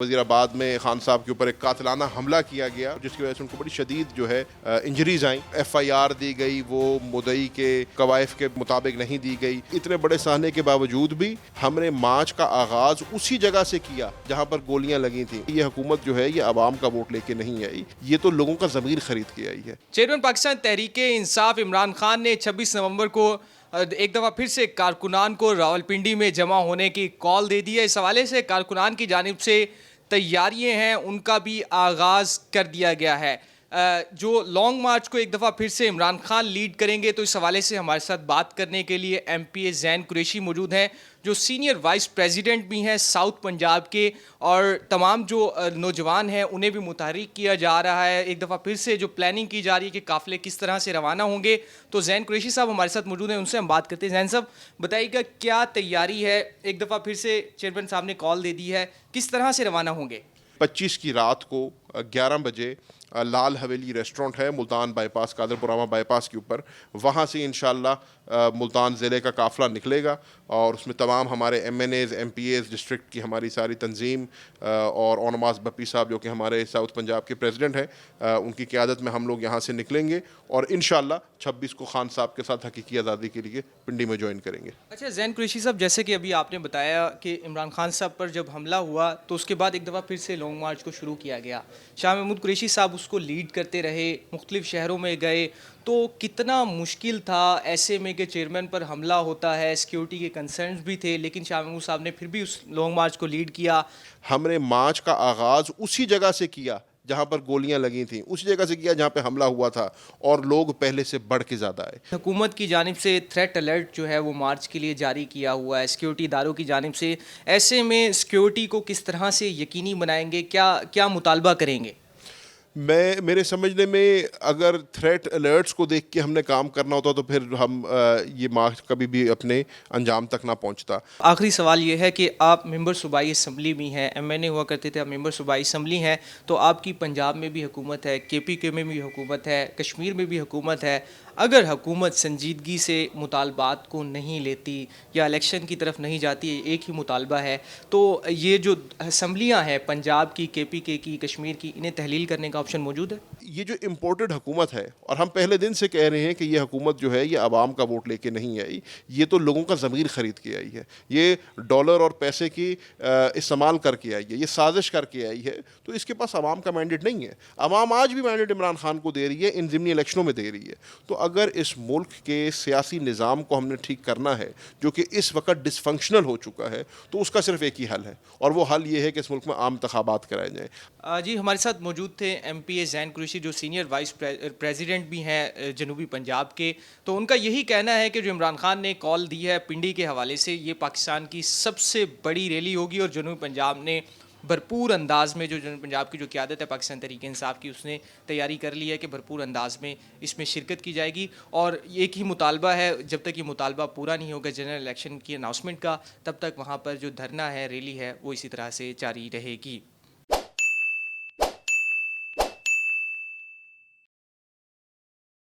وزیرآباد میں خان صاحب کے اوپر ایک قاتلانہ حملہ کیا گیا جس کی وجہ سے ان کو بڑی شدید جو ہے انجریز آئیں. ایف آئی آر دی گئی وہ مدعی کے قوائف کے مطابق نہیں دی گئی. اتنے بڑے سہنے کے باوجود بھی ہم نے مارچ کا آغاز اسی جگہ سے کیا جہاں پر گولیاں لگی تھیں. یہ حکومت جو ہے یہ عوام کا ووٹ لے کے نہیں آئی, یہ تو لوگوں کا ضمیر خرید کے آئی ہے. چیئرمین پاکستان تحریک انصاف عمران خان نے 26 نومبر کو ایک دفعہ پھر سے کارکنان کو راولپنڈی میں جمع ہونے کی کال دے دی ہے. اس حوالے سے کارکنان کی جانب سے تیاریاں ہیں ان کا بھی آغاز کر دیا گیا ہے. جو لانگ مارچ کو ایک دفعہ پھر سے عمران خان لیڈ کریں گے, تو اس حوالے سے ہمارے ساتھ بات کرنے کے لیے ایم پی اے زین قریشی موجود ہیں جو سینئر وائس پریزیڈنٹ بھی ہیں ساؤتھ پنجاب کے, اور تمام جو نوجوان ہیں انہیں بھی متحرک کیا جا رہا ہے. ایک دفعہ پھر سے جو پلاننگ کی جا رہی ہے کہ قافلے کس طرح سے روانہ ہوں گے, تو زین قریشی صاحب ہمارے ساتھ موجود ہیں, ان سے ہم بات کرتے ہیں. زین صاحب بتائیے گا کیا تیاری ہے, ایک دفعہ پھر سے چیئرمین صاحب نے کال دے دی ہے, کس طرح سے روانہ ہوں گے؟ 25 کی رات کو 11 بجے لال حویلی ریسٹورنٹ ہے ملتان بائی پاس, قادر پورامہ بائی پاس کے اوپر, وہاں سے انشاءاللہ ملتان ضلع کا قافلہ نکلے گا اور اس میں تمام ہمارے M N As M P As district کی ہماری ساری تنظیم اور اونماز بپی صاحب جو کہ ہمارے ساؤتھ پنجاب کے پریزیڈنٹ ہیں, ان کی قیادت میں ہم لوگ یہاں سے نکلیں گے اور انشاءاللہ 26 کو خان صاحب کے ساتھ حقیقی آزادی کے لیے پنڈی میں جوائن کریں گے. اچھا زین قریشی صاحب, جیسے کہ ابھی آپ نے بتایا کہ عمران خان صاحب پر جب حملہ ہوا تو اس کے بعد ایک دفعہ پھر سے لانگ مارچ کو شروع کیا گیا. شاہ محمود قریشی صاحب اس کو لیڈ کرتے رہے, مختلف شہروں میں گئے, تو کتنا مشکل تھا ایسے میں کہ چیئرمین پر حملہ ہوتا ہے, سیکیورٹی کے کنسرنز بھی تھے, لیکن شاہ محمود صاحب نے پھر بھی اس لانگ مارچ کو لیڈ کیا. ہم نے مارچ کا آغاز اسی جگہ سے کیا جہاں پر گولیاں لگی تھیں, اسی جگہ سے کیا جہاں پہ حملہ ہوا تھا, اور لوگ پہلے سے بڑھ کے زیادہ آئے. حکومت کی جانب سے تھریٹ الرٹ جو ہے وہ مارچ کے لیے جاری کیا ہوا ہے سیکیورٹی اداروں کی جانب سے. ایسے میں سیکیورٹی کو کس طرح سے یقینی بنائیں گے, کیا مطالبہ کریں گے؟ میرے سمجھنے میں اگر تھریٹ الرٹس کو دیکھ کے ہم نے کام کرنا ہوتا تو پھر ہم یہ مارچ کبھی بھی اپنے انجام تک نہ پہنچتا. آخری سوال یہ ہے کہ آپ ممبر صوبائی اسمبلی بھی ہیں, ایم این اے ہوا کرتے تھے, آپ ممبر صوبائی اسمبلی ہیں, تو آپ کی پنجاب میں بھی حکومت ہے, کے پی کے میں بھی حکومت ہے, کشمیر میں بھی حکومت ہے. اگر حکومت سنجیدگی سے مطالبات کو نہیں لیتی یا الیکشن کی طرف نہیں جاتی, ایک ہی مطالبہ ہے, تو یہ جو اسمبلیاں ہیں پنجاب کی, کے پی کے کی, کشمیر کی, انہیں تحلیل کرنے کا آپشن موجود ہے؟ یہ جو امپورٹڈ حکومت ہے, اور ہم پہلے دن سے کہہ رہے ہیں کہ یہ حکومت جو ہے یہ عوام کا ووٹ لے کے نہیں آئی, یہ تو لوگوں کا ضمیر خرید کے آئی ہے. یہ ڈالر اور پیسے کی استعمال کر کے آئی ہے, یہ سازش کر کے آئی ہے, تو اس کے پاس عوام کا مینڈیٹ نہیں ہے. عوام آج بھی مینڈیٹ عمران خان کو دے رہی ہے, ان ضمنی الیکشنوں میں دے رہی ہے. تو اگر اس ملک کے سیاسی نظام کو ہم نے ٹھیک کرنا ہے جو کہ اس وقت ڈسفنکشنل ہو چکا ہے, تو اس کا صرف ایک ہی حل ہے, اور وہ حل یہ ہے کہ اس ملک میں عام انتخابات کرائے جائیں. جی ہمارے ساتھ موجود تھے ایم پی اے زین قریشی جو سینئر وائس پریزیڈنٹ بھی ہیں جنوبی پنجاب کے. تو ان کا یہی کہنا ہے کہ جو عمران خان نے کال دی ہے پنڈی کے حوالے سے, یہ پاکستان کی سب سے بڑی ریلی ہوگی, اور جنوبی پنجاب نے بھرپور انداز میں, جو جنوبی پنجاب کی جو قیادت ہے پاکستان تحریک انصاف کی, اس نے تیاری کر لی ہے کہ بھرپور انداز میں اس میں شرکت کی جائے گی. اور ایک ہی مطالبہ ہے, جب تک یہ مطالبہ پورا نہیں ہوگا جنرل الیکشن کی اناؤنسمنٹ کا, تب تک وہاں پر جو دھرنا ہے, ریلی ہے, وہ اسی طرح سے جاری رہے گی.